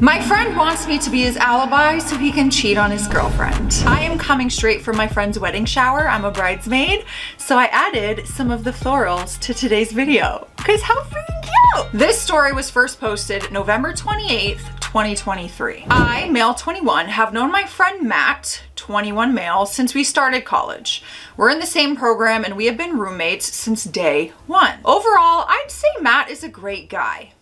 My friend wants me to be his alibi so he can cheat on his girlfriend. I am coming straight from my friend's wedding shower. I'm a bridesmaid, so I added some of the florals to today's video. Because how freaking cute! This story was first posted November 28th, 2023. I, male 21, have known my friend Matt, 21 male, since we started college. We're in the same program and we have been roommates since day one. Overall, I'd say Matt is a great guy.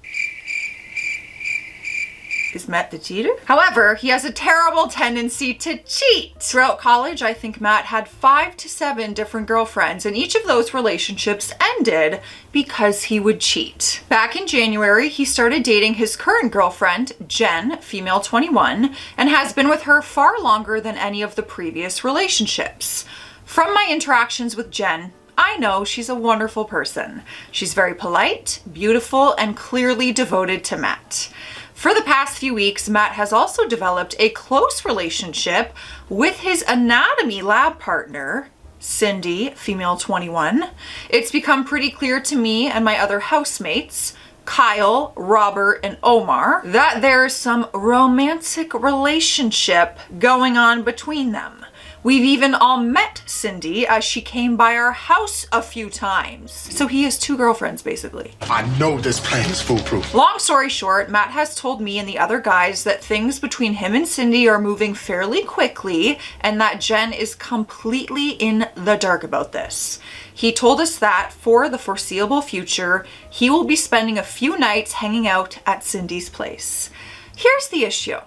Is Matt the cheater? However, he has a terrible tendency to cheat. Throughout college, I think Matt had 5 to 7 different girlfriends, and each of those relationships ended because he would cheat. Back in January, he started dating his current girlfriend, Jen, female 21, and has been with her far longer than any of the previous relationships. From my interactions with Jen, I know she's a wonderful person. She's very polite, beautiful, and clearly devoted to Matt. For the past few weeks, Matt has also developed a close relationship with his anatomy lab partner, Cindy, female 21. It's become pretty clear to me and my other housemates, Kyle, Robert, and Omar, that there's some romantic relationship going on between them. We've even all met Cindy as she came by our house a few times. So he has 2 girlfriends, basically. I know this plan is foolproof. Long story short, Matt has told me and the other guys that things between him and Cindy are moving fairly quickly and that Jen is completely in the dark about this. He told us that for the foreseeable future, he will be spending a few nights hanging out at Cindy's place. Here's the issue.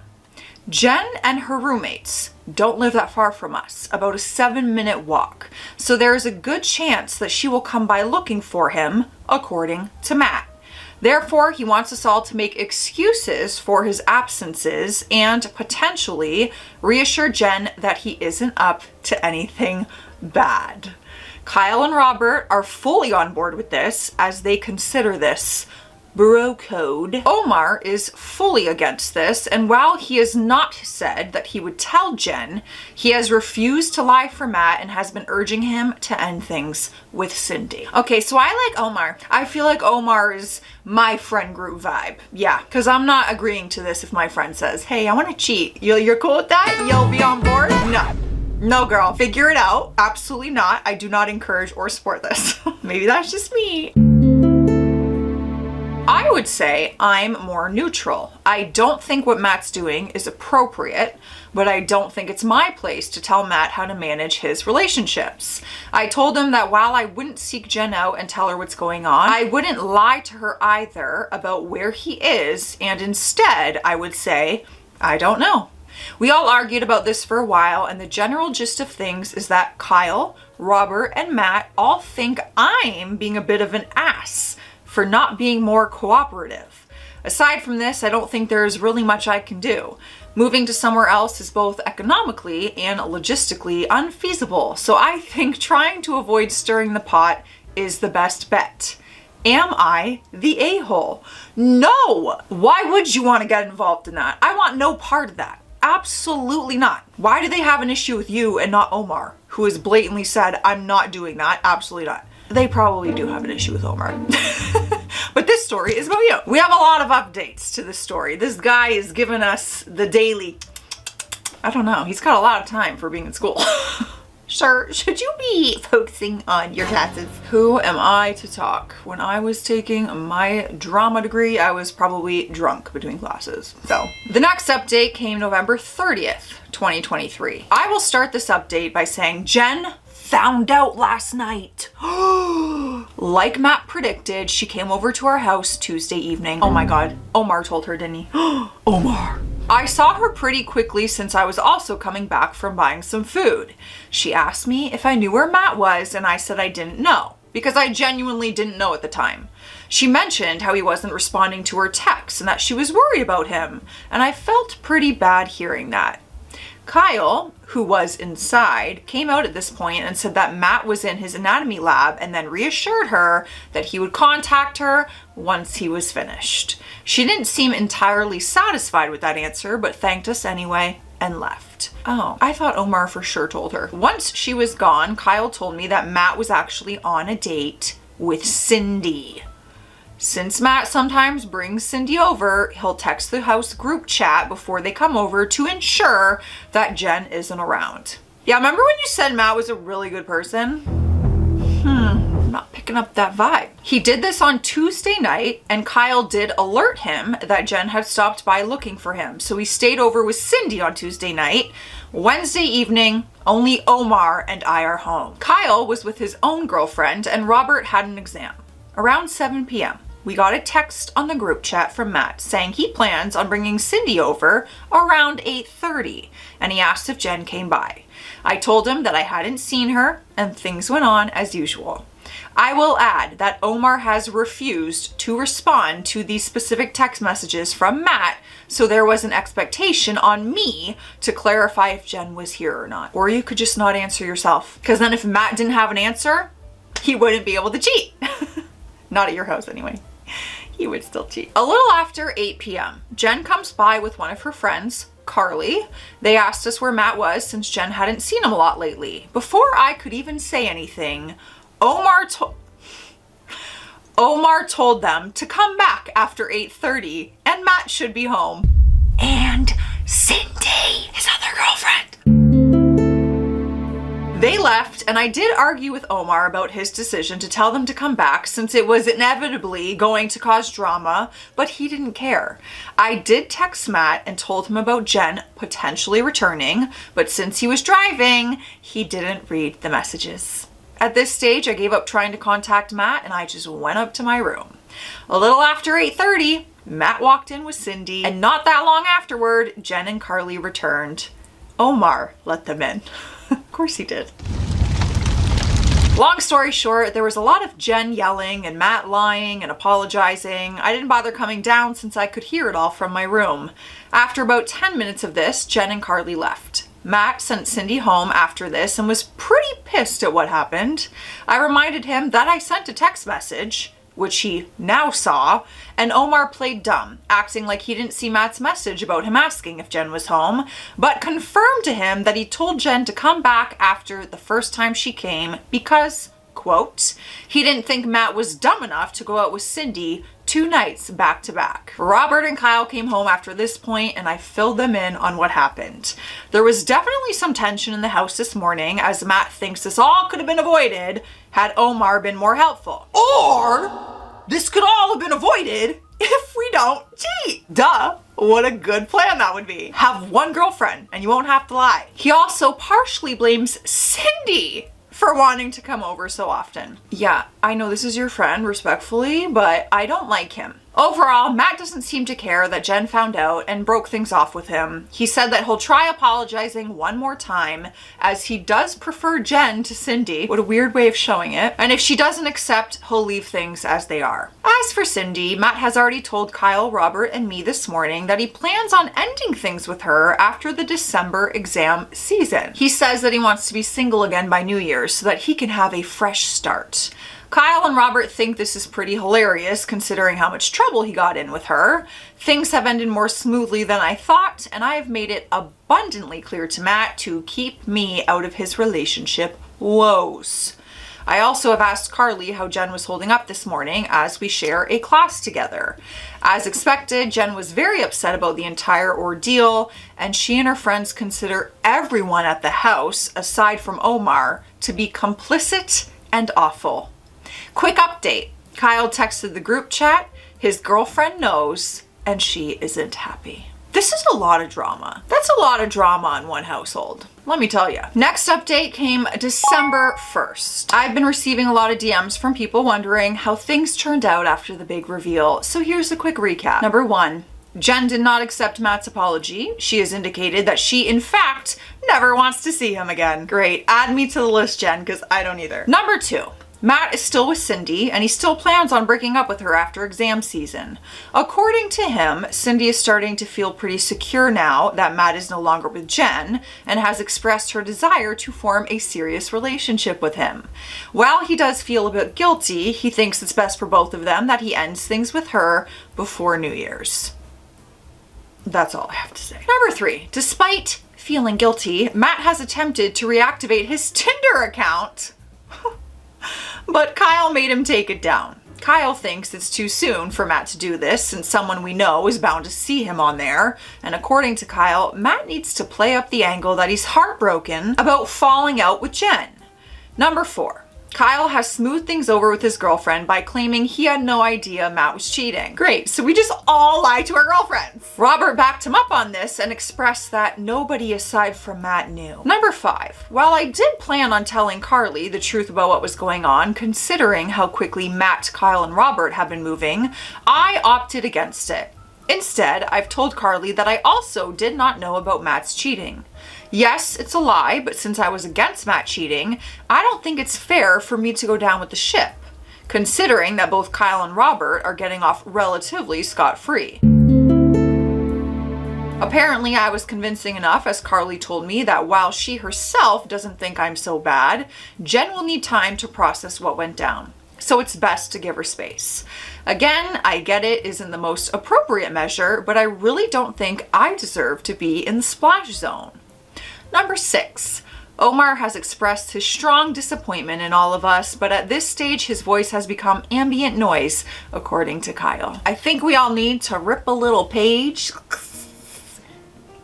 Jen and her roommates don't live that far from us, about a 7-minute walk. So there is a good chance that she will come by looking for him, according to Matt. Therefore, he wants us all to make excuses for his absences and potentially reassure Jen that he isn't up to anything bad. Kyle and Robert are fully on board with this as they consider this bro code. Omar is fully against this, and while he has not said that he would tell Jen, he has refused to lie for Matt and has been urging him to end things with Cindy. Okay, so I like Omar. I feel like Omar is my friend group vibe. Yeah, because I'm not agreeing to this if my friend says, hey, I want to cheat. You're cool with that? You'll be on board? No. No, girl. Figure it out. Absolutely not. I do not encourage or support this. Maybe that's just me. I would say I'm more neutral. I don't think what Matt's doing is appropriate, but I don't think it's my place to tell Matt how to manage his relationships. I told him that while I wouldn't seek Jen out and tell her what's going on, I wouldn't lie to her either about where he is, and instead I would say, I don't know. We all argued about this for a while, and the general gist of things is that Kyle, Robert, and Matt all think I'm being a bit of an ass for not being more cooperative. Aside from this, I don't think there's really much I can do. Moving to somewhere else is both economically and logistically unfeasible, so I think trying to avoid stirring the pot is the best bet. Am I the a-hole? No! Why would you want to get involved in that? I want no part of that. Absolutely not. Why do they have an issue with you and not Omar, who has blatantly said, I'm not doing that? Absolutely not. They probably do have an issue with Omar. But this story is about you. We have a lot of updates to this story. This guy is giving us the daily, I don't know, he's got a lot of time for being in school. Sir, should you be focusing on your classes? Who am I to talk? When I was taking my drama degree, I was probably drunk between classes. So the next update came November 30th, 2023. I will start this update by saying Jen found out last night. Like Matt predicted, she came over to our house Tuesday evening. Oh my God, Omar told her, didn't he? Omar. I saw her pretty quickly since I was also coming back from buying some food. She asked me if I knew where Matt was, and I said I didn't know, because I genuinely didn't know at the time. She mentioned how he wasn't responding to her texts and that she was worried about him, and I felt pretty bad hearing that. Kyle, who was inside, came out at this point and said that Matt was in his anatomy lab and then reassured her that he would contact her once he was finished. She didn't seem entirely satisfied with that answer, but thanked us anyway and left. Oh, I thought Omar for sure told her. Once she was gone, Kyle told me that Matt was actually on a date with Cindy. Since Matt sometimes brings Cindy over, he'll text the house group chat before they come over to ensure that Jen isn't around. Yeah, remember when you said Matt was a really good person? I'm not picking up that vibe. He did this on Tuesday night, and Kyle did alert him that Jen had stopped by looking for him. So he stayed over with Cindy on Tuesday night. Wednesday evening, only Omar and I are home. Kyle was with his own girlfriend, and Robert had an exam. Around 7 p.m., we got a text on the group chat from Matt saying he plans on bringing Cindy over around 8:30, and he asked if Jen came by. I told him that I hadn't seen her, and things went on as usual. I will add that Omar has refused to respond to these specific text messages from Matt, so there was an expectation on me to clarify if Jen was here or not. Or you could just not answer yourself, because then if Matt didn't have an answer, he wouldn't be able to cheat. Not at your house anyway. He would still cheat. A little after 8 p.m., Jen comes by with one of her friends, Carly. They asked us where Matt was since Jen hadn't seen him a lot lately. Before I could even say anything, Omar told them to come back after 8:30 and Matt should be home. And Cindy, his other girlfriend. They left, and I did argue with Omar about his decision to tell them to come back since it was inevitably going to cause drama, but he didn't care. I did text Matt and told him about Jen potentially returning, but since he was driving, he didn't read the messages. At this stage, I gave up trying to contact Matt and I just went up to my room. A little after 8:30, Matt walked in with Cindy, and not that long afterward, Jen and Carly returned. Omar let them in. Of course he did. Long story short, there was a lot of Jen yelling and Matt lying and apologizing. I didn't bother coming down since I could hear it all from my room. After about 10 minutes of this, Jen and Carly left. Matt sent Cindy home after this and was pretty pissed at what happened. I reminded him that I sent a text message, which he now saw, and Omar played dumb, acting like he didn't see Matt's message about him asking if Jen was home, but confirmed to him that he told Jen to come back after the first time she came because, quote, he didn't think Matt was dumb enough to go out with Cindy 2 nights back to back. Robert and Kyle came home after this point, and I filled them in on what happened. There was definitely some tension in the house this morning, as Matt thinks this all could have been avoided had Omar been more helpful. Or this could all have been avoided if we don't cheat. Duh. What a good plan that would be. Have one girlfriend and you won't have to lie. He also partially blames Cindy for wanting to come over so often. Yeah, I know this is your friend, respectfully, but I don't like him. Overall, Matt doesn't seem to care that Jen found out and broke things off with him. He said that he'll try apologizing one more time, as he does prefer Jen to Cindy. What a weird way of showing it. And if she doesn't accept, he'll leave things as they are. As for Cindy, Matt has already told Kyle, Robert, and me this morning that he plans on ending things with her after the December exam season. He says that he wants to be single again by New Year's so that he can have a fresh start. Kyle and Robert think this is pretty hilarious considering how much trouble he got in with her. Things have ended more smoothly than I thought, and I have made it abundantly clear to Matt to keep me out of his relationship woes. I also have asked Carly how Jen was holding up this morning as we share a class together. As expected, Jen was very upset about the entire ordeal, and she and her friends consider everyone at the house, aside from Omar, to be complicit and awful. Quick update. Kyle texted the group chat, his girlfriend knows, and she isn't happy. This is a lot of drama. That's a lot of drama in one household, let me tell you. Next update came December 1st. I've been receiving a lot of DMs from people wondering how things turned out after the big reveal, so here's a quick recap. Number 1, Jen did not accept Matt's apology. She has indicated that she, in fact, never wants to see him again. Great, add me to the list, Jen, because I don't either. Number 2, Matt is still with Cindy, and he still plans on breaking up with her after exam season. According to him, Cindy is starting to feel pretty secure now that Matt is no longer with Jen, and has expressed her desire to form a serious relationship with him. While he does feel a bit guilty, he thinks it's best for both of them that he ends things with her before New Year's. That's all I have to say. Number 3, despite feeling guilty, Matt has attempted to reactivate his Tinder account. But Kyle made him take it down. Kyle thinks it's too soon for Matt to do this since someone we know is bound to see him on there. And according to Kyle, Matt needs to play up the angle that he's heartbroken about falling out with Jen. Number 4. Kyle has smoothed things over with his girlfriend by claiming he had no idea Matt was cheating. Great, so we just all lied to our girlfriends. Robert backed him up on this and expressed that nobody aside from Matt knew. Number 5. While I did plan on telling Carly the truth about what was going on, considering how quickly Matt, Kyle, and Robert have been moving, I opted against it. Instead, I've told Carly that I also did not know about Matt's cheating. Yes, it's a lie, but since I was against Matt cheating, I don't think it's fair for me to go down with the ship, considering that both Kyle and Robert are getting off relatively scot-free. Apparently, I was convincing enough, as Carly told me, that while she herself doesn't think I'm so bad, Jen will need time to process what went down. So it's best to give her space. Again, I get it isn't the most appropriate measure, but I really don't think I deserve to be in the splash zone. Number 6. Omar has expressed his strong disappointment in all of us, but at this stage his voice has become ambient noise, according to Kyle. I think we all need to rip a little page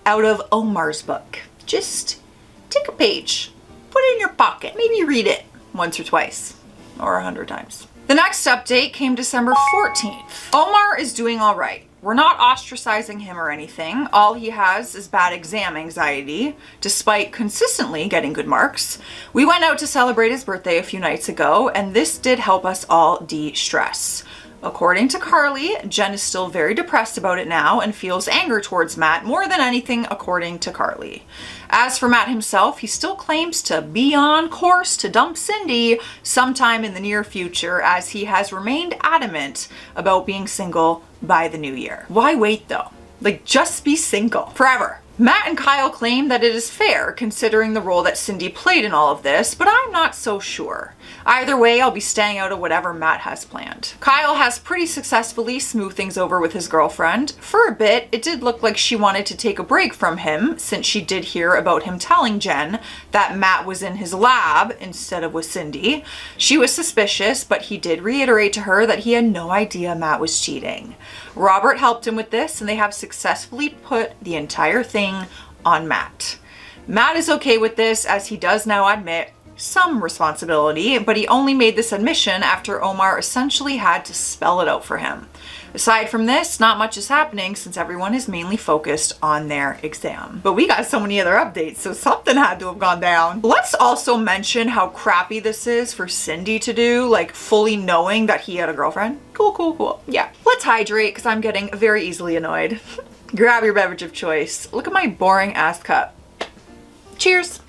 out of Omar's book. Just take a page, put it in your pocket, maybe read it once or twice, or 100 times. The next update came December 14th. Omar is doing all right. We're not ostracizing him or anything. All he has is bad exam anxiety, despite consistently getting good marks. We went out to celebrate his birthday a few nights ago, and this did help us all de-stress. According to Carly, Jen is still very depressed about it now and feels anger towards Matt more than anything, according to Carly. As for Matt himself, he still claims to be on course to dump Cindy sometime in the near future, as he has remained adamant about being single by the new year. Why wait though? Like, just be single forever. Matt and Kyle claim that it is fair considering the role that Cindy played in all of this, but I'm not so sure. Either way, I'll be staying out of whatever Matt has planned. Kyle has pretty successfully smoothed things over with his girlfriend. For a bit, it did look like she wanted to take a break from him, since she did hear about him telling Jen that Matt was in his lab instead of with Cindy. She was suspicious, but he did reiterate to her that he had no idea Matt was cheating. Robert helped him with this, and they have successfully put the entire thing on Matt. Matt is okay with this, as he does now admit some responsibility, but he only made this admission after Omar essentially had to spell it out for him. Aside from this, not much is happening since everyone is mainly focused on their exam. But we got so many other updates, so something had to have gone down. Let's also mention how crappy this is for Cindy to do, like fully knowing that he had a girlfriend. Cool. Yeah. Let's hydrate, because I'm getting very easily annoyed. Grab your beverage of choice. Look at my boring ass cup. Cheers.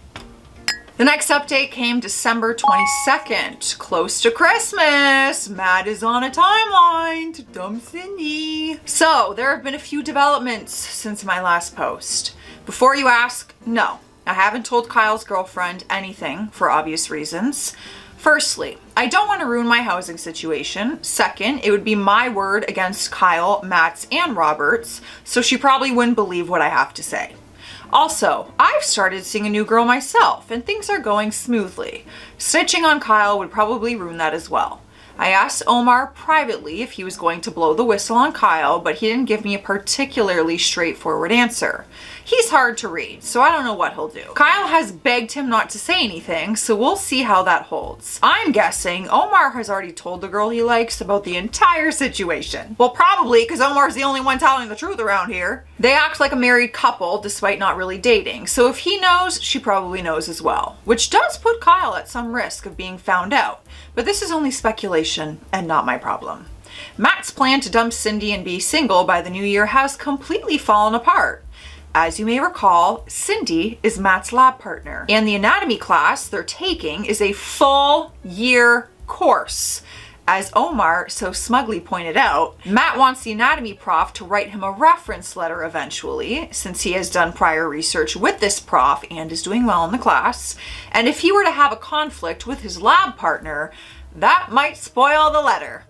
The next update came December 22nd, close to Christmas. Matt is on a timeline to dump Cindy. So there have been a few developments since my last post. Before you ask, no, I haven't told Kyle's girlfriend anything for obvious reasons. Firstly, I don't want to ruin my housing situation. Second, it would be my word against Kyle, Matt's, and Robert's, so she probably wouldn't believe what I have to say. Also, I've started seeing a new girl myself, and things are going smoothly. Snitching on Kyle would probably ruin that as well. I asked Omar privately if he was going to blow the whistle on Kyle, but he didn't give me a particularly straightforward answer. He's hard to read, so I don't know what he'll do. Kyle has begged him not to say anything, so we'll see how that holds. I'm guessing Omar has already told the girl he likes about the entire situation. Well, probably, because Omar's the only one telling the truth around here. They act like a married couple despite not really dating, so if he knows, she probably knows as well. Which does put Kyle at some risk of being found out, but this is only speculation and not my problem. Matt's plan to dump Cindy and be single by the new year has completely fallen apart. As you may recall, Cindy is Matt's lab partner, and the anatomy class they're taking is a full year course. As Omar so smugly pointed out, Matt wants the anatomy prof to write him a reference letter eventually, since he has done prior research with this prof and is doing well in the class. And if he were to have a conflict with his lab partner, that might spoil the letter.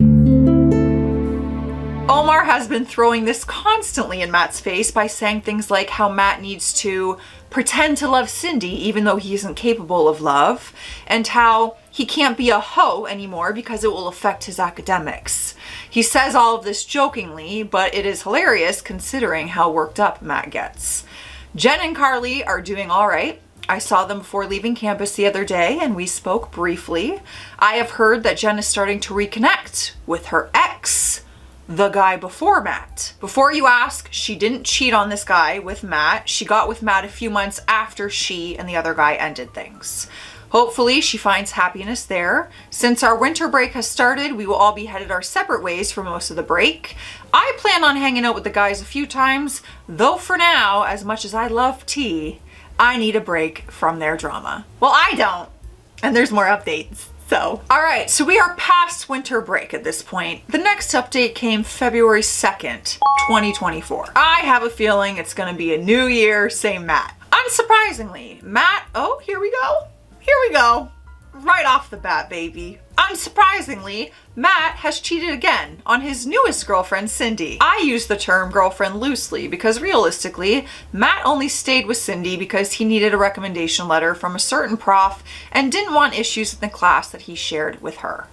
Omar has been throwing this constantly in Matt's face by saying things like how Matt needs to pretend to love Cindy even though he isn't capable of love, and how he can't be a hoe anymore because it will affect his academics. He says all of this jokingly, but it is hilarious considering how worked up Matt gets. Jen and Carly are doing all right. I saw them before leaving campus the other day and we spoke briefly. I have heard that Jen is starting to reconnect with her ex, the guy before Matt. Before you ask, she didn't cheat on this guy with Matt. She got with Matt a few months after she and the other guy ended things. Hopefully she finds happiness there. Since our winter break has started, we will all be headed our separate ways for most of the break. I plan on hanging out with the guys a few times, though for now, as much as I love tea, I need a break from their drama. Well, I don't. And there's more updates. So, all right, so we are past winter break at this point. The next update came February 2nd, 2024. I have a feeling it's gonna be a new year, same Matt. Unsurprisingly, Matt, oh, here we go. Here we go. Right off the bat, baby. Unsurprisingly, Matt has cheated again on his newest girlfriend, Cindy. I use the term girlfriend loosely because realistically, Matt only stayed with Cindy because he needed a recommendation letter from a certain prof and didn't want issues in the class that he shared with her.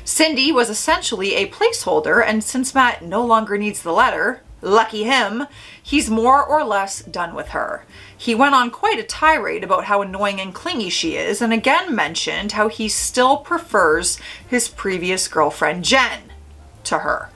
Cindy was essentially a placeholder, and since Matt no longer needs the letter, lucky him, he's more or less done with her. He went on quite a tirade about how annoying and clingy she is, and again mentioned how he still prefers his previous girlfriend, Jen, to her.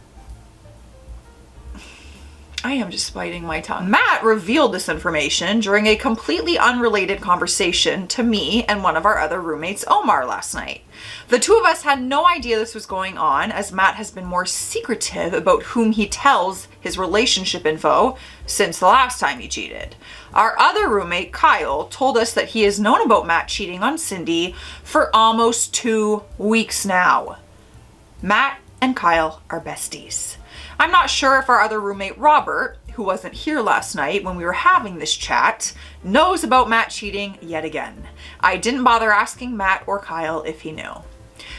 I am just biting my tongue. Matt revealed this information during a completely unrelated conversation to me and one of our other roommates, Omar, last night. The two of us had no idea this was going on, as Matt has been more secretive about whom he tells his relationship info since the last time he cheated. Our other roommate, Kyle, told us that he has known about Matt cheating on Cindy for almost 2 weeks now. Matt and Kyle are besties. I'm not sure if our other roommate, Robert, who wasn't here last night when we were having this chat, knows about Matt cheating yet again. I didn't bother asking Matt or Kyle if he knew.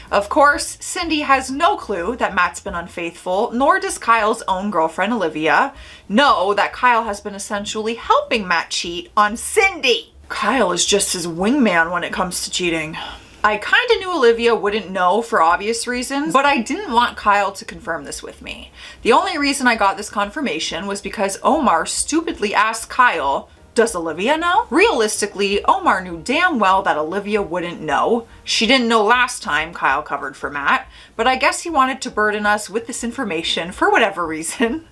Of course, Cindy has no clue that Matt's been unfaithful, nor does Kyle's own girlfriend, Olivia, know that Kyle has been essentially helping Matt cheat on Cindy. Kyle is just his wingman when it comes to cheating. I kind of knew Olivia wouldn't know for obvious reasons, but I didn't want Kyle to confirm this with me. The only reason I got this confirmation was because Omar stupidly asked Kyle, does Olivia know? Realistically, Omar knew damn well that Olivia wouldn't know. She didn't know last time Kyle covered for Matt, but I guess he wanted to burden us with this information for whatever reason.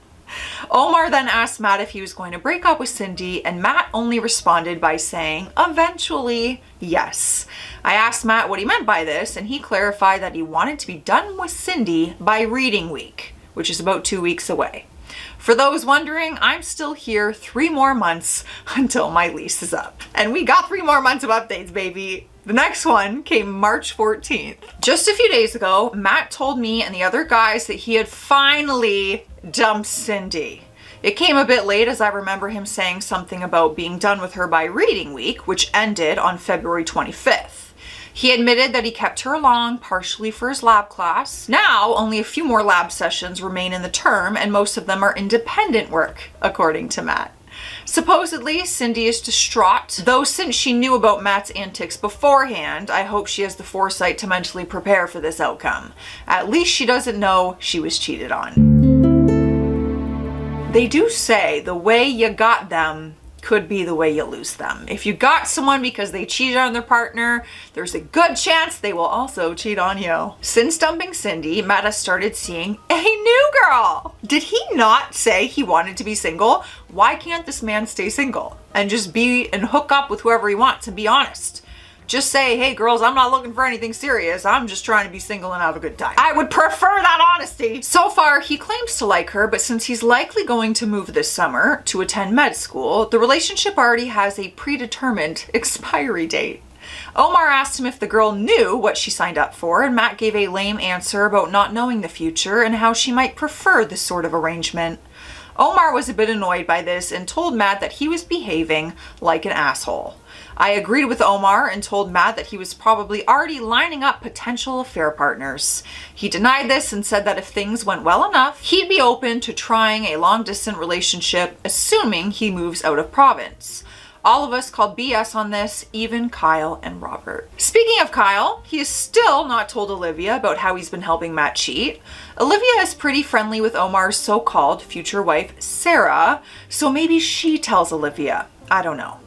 Omar then asked Matt if he was going to break up with Cindy, and Matt only responded by saying, eventually, yes. I asked Matt what he meant by this, and he clarified that he wanted to be done with Cindy by reading week, which is about 2 weeks away. For those wondering, I'm still here 3 more months until my lease is up. And we got 3 more months of updates, baby. The next one came March 14th. Just a few days ago, Matt told me and the other guys that he had finally dumped Cindy. It came a bit late, as I remember him saying something about being done with her by reading week, which ended on February 25th. He admitted that he kept her along partially for his lab class. Now, only a few more lab sessions remain in the term, and most of them are independent work, according to Matt. Supposedly, Cindy is distraught, though since she knew about Matt's antics beforehand, I hope she has the foresight to mentally prepare for this outcome. At least she doesn't know she was cheated on. They do say the way you got them could be the way you lose them. If you got someone because they cheated on their partner, there's a good chance they will also cheat on you. Since dumping Cindy, Matt has started seeing a new girl. Did he not say he wanted to be single? Why can't this man stay single and just be and hook up with whoever he wants and be honest? Just say, hey girls, I'm not looking for anything serious. I'm just trying to be single and have a good time. I would prefer that honesty. So far, he claims to like her, but since he's likely going to move this summer to attend med school, the relationship already has a predetermined expiry date. Omar asked him if the girl knew what she signed up for, and Matt gave a lame answer about not knowing the future and how she might prefer this sort of arrangement. Omar was a bit annoyed by this and told Matt that he was behaving like an asshole. I agreed with Omar and told Matt that he was probably already lining up potential affair partners. He denied this and said that if things went well enough, he'd be open to trying a long-distance relationship, assuming he moves out of province. All of us called BS on this, even Kyle and Robert. Speaking of Kyle, he is still not told Olivia about how he's been helping Matt cheat. Olivia is pretty friendly with Omar's so-called future wife, Sarah, so maybe she tells Olivia. I don't know.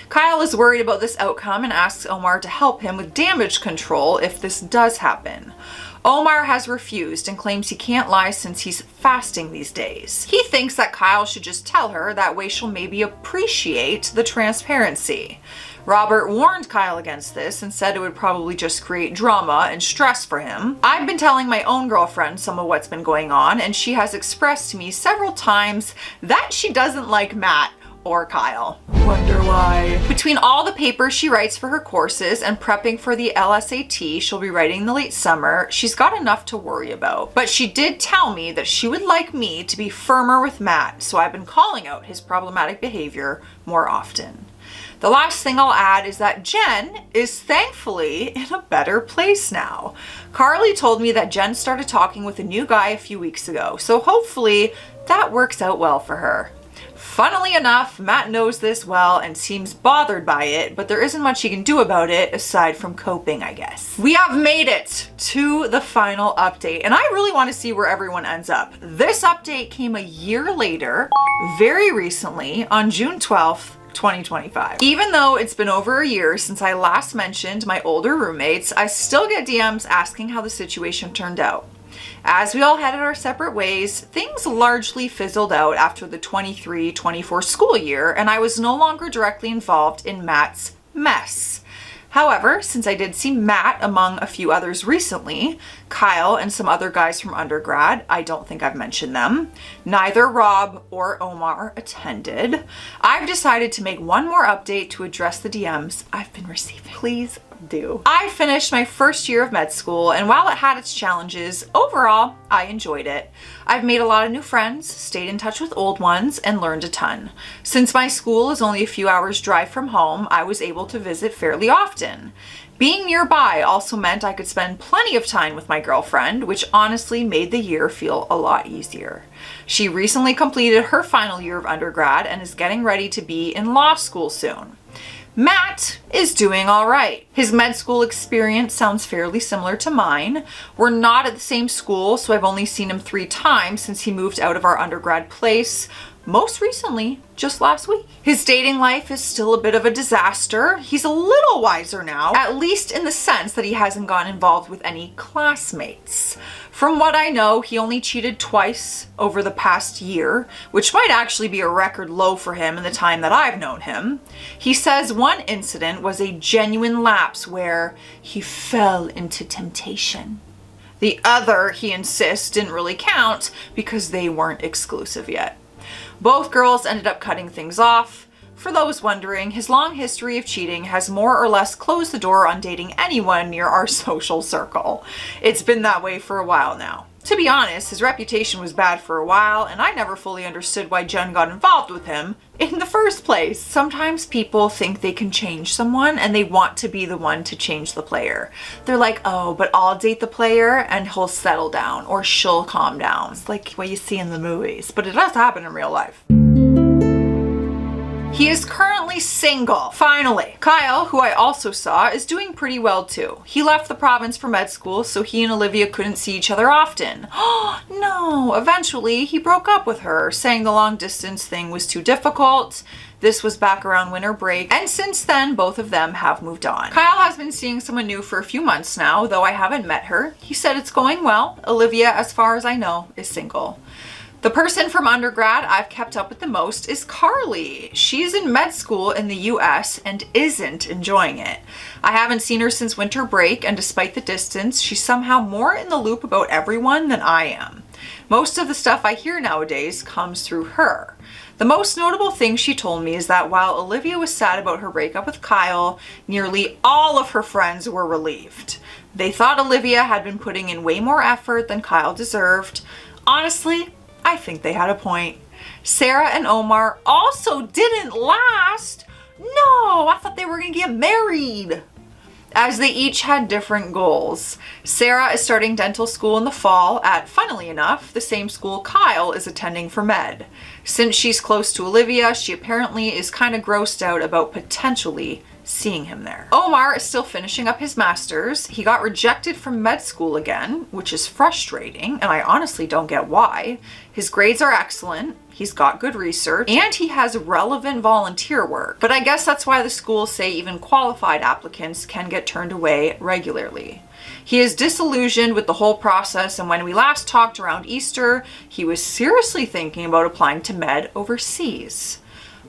Kyle is worried about this outcome and asks Omar to help him with damage control if this does happen. Omar has refused and claims he can't lie since he's fasting these days. He thinks that Kyle should just tell her, that way she'll maybe appreciate the transparency. Robert warned Kyle against this and said it would probably just create drama and stress for him. I've been telling my own girlfriend some of what's been going on, and she has expressed to me several times that she doesn't like Matt or Kyle. Wonder why. Between all the papers she writes for her courses and prepping for the LSAT she'll be writing in the late summer, she's got enough to worry about. But she did tell me that she would like me to be firmer with Matt, so I've been calling out his problematic behavior more often. The last thing I'll add is that Jen is thankfully in a better place now. Carly told me that Jen started talking with a new guy a few weeks ago, so hopefully that works out well for her. Funnily enough, Matt knows this well and seems bothered by it, but there isn't much he can do about it aside from coping, I guess. We have made it to the final update, and I really want to see where everyone ends up. This update came a year later, very recently, on June 12th, 2025. Even though it's been over a year since I last mentioned my older roommates, I still get DMs asking how the situation turned out. As we all headed our separate ways, things largely fizzled out after the 23-24 school year, and I was no longer directly involved in Matt's mess. However, since I did see Matt among a few others recently, Kyle and some other guys from undergrad, I don't think I've mentioned them, neither Rob or Omar attended, I've decided to make one more update to address the DMs I've been receiving. Please do. I finished my first year of med school, and while it had its challenges, overall, I enjoyed it. I've made a lot of new friends, stayed in touch with old ones, and learned a ton. Since my school is only a few hours drive from home, I was able to visit fairly often. Being nearby also meant I could spend plenty of time with my girlfriend, which honestly made the year feel a lot easier. She recently completed her final year of undergrad and is getting ready to be in law school soon. Matt is doing all right. His med school experience sounds fairly similar to mine. We're not at the same school, so I've only seen him 3 times since he moved out of our undergrad place, most recently just last week. His dating life is still a bit of a disaster. He's a little wiser now, at least in the sense that he hasn't gotten involved with any classmates. From what I know, he only cheated twice over the past year, which might actually be a record low for him in the time that I've known him. He says one incident was a genuine lapse where he fell into temptation. The other, he insists, didn't really count because they weren't exclusive yet. Both girls ended up cutting things off. For those wondering, his long history of cheating has more or less closed the door on dating anyone near our social circle. It's been that way for a while now. To be honest, his reputation was bad for a while, and I never fully understood why Jen got involved with him in the first place. Sometimes people think they can change someone and they want to be the one to change the player. They're like, oh, but I'll date the player and he'll settle down or she'll calm down. It's like what you see in the movies, but it does happen in real life. He is currently single. Finally, Kyle, who I also saw, is doing pretty well too. He left the province for med school, so he and Olivia couldn't see each other often. Oh no, eventually he broke up with her, saying the long distance thing was too difficult. This was back around winter break, and since then, both of them have moved on. Kyle has been seeing someone new for a few months now, though I haven't met her. He said it's going well. Olivia, as far as I know, is single. The person from undergrad I've kept up with the most is Carly. She's in med school in the US and isn't enjoying it. I haven't seen her since winter break, and despite the distance, she's somehow more in the loop about everyone than I am. Most of the stuff I hear nowadays comes through her. The most notable thing she told me is that while Olivia was sad about her breakup with Kyle, nearly all of her friends were relieved. They thought Olivia had been putting in way more effort than Kyle deserved. Honestly, I think they had a point. Sarah and Omar also didn't last. No, I thought they were gonna get married. As they each had different goals. Sarah is starting dental school in the fall at, funnily enough, the same school Kyle is attending for med. Since she's close to Olivia, she apparently is kind of grossed out about potentially seeing him there. Omar is still finishing up his master's. He got rejected from med school again, which is frustrating, and I honestly don't get why. His grades are excellent, he's got good research, and he has relevant volunteer work. But I guess that's why the schools say even qualified applicants can get turned away regularly. He is disillusioned with the whole process, and when we last talked around Easter, he was seriously thinking about applying to med overseas.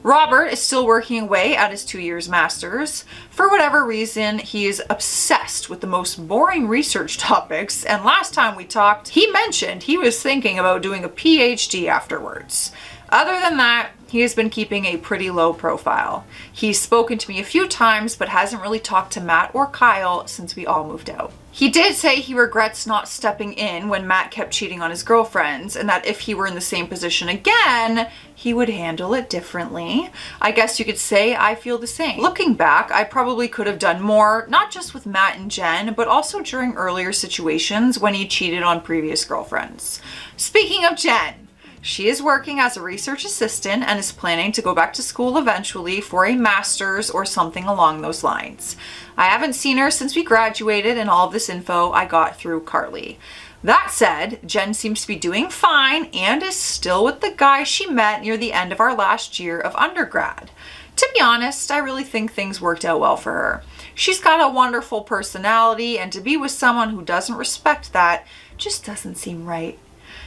Robert is still working away at his 2 years master's. For whatever reason, he is obsessed with the most boring research topics, and last time we talked, he mentioned he was thinking about doing a PhD afterwards. Other than that, he has been keeping a pretty low profile. He's spoken to me a few times, but hasn't really talked to Matt or Kyle since we all moved out. He did say he regrets not stepping in when Matt kept cheating on his girlfriends, and that if he were in the same position again, he would handle it differently. I guess you could say I feel the same. Looking back, I probably could have done more, not just with Matt and Jen, but also during earlier situations when he cheated on previous girlfriends. Speaking of Jen, she is working as a research assistant and is planning to go back to school eventually for a master's or something along those lines. I haven't seen her since we graduated, and all of this info I got through Carly. That said, Jen seems to be doing fine and is still with the guy she met near the end of our last year of undergrad. To be honest, I really think things worked out well for her. She's got a wonderful personality, and to be with someone who doesn't respect that just doesn't seem right.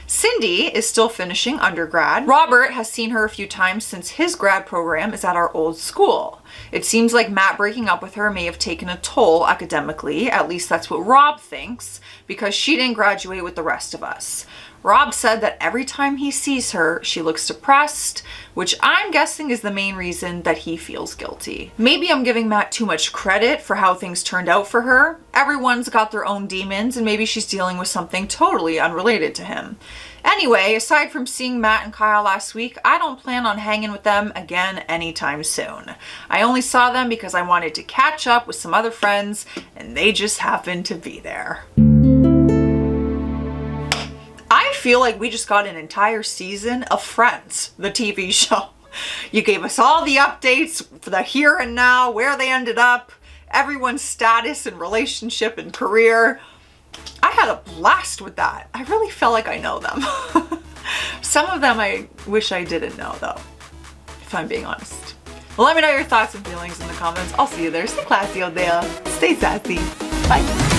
Cindy is still finishing undergrad. Robert has seen her a few times since his grad program is at our old school. It seems like Matt breaking up with her may have taken a toll academically, at least that's what Rob thinks, because she didn't graduate with the rest of us. Rob said that every time he sees her, she looks depressed, which I'm guessing is the main reason that he feels guilty. Maybe I'm giving Matt too much credit for how things turned out for her. Everyone's got their own demons, and maybe she's dealing with something totally unrelated to him. Anyway, aside from seeing Matt and Kyle last week, I don't plan on hanging with them again anytime soon. I only saw them because I wanted to catch up with some other friends, and they just happened to be there. I feel like we just got an entire season of Friends, the TV show. You gave us all the updates for the here and now, where they ended up, everyone's status and relationship and career. I had a blast with that. I really felt like I know them. Some of them I wish I didn't know though, if I'm being honest. Well, let me know your thoughts and feelings in the comments. I'll see you there. Stay classy out there. Stay sassy. Bye.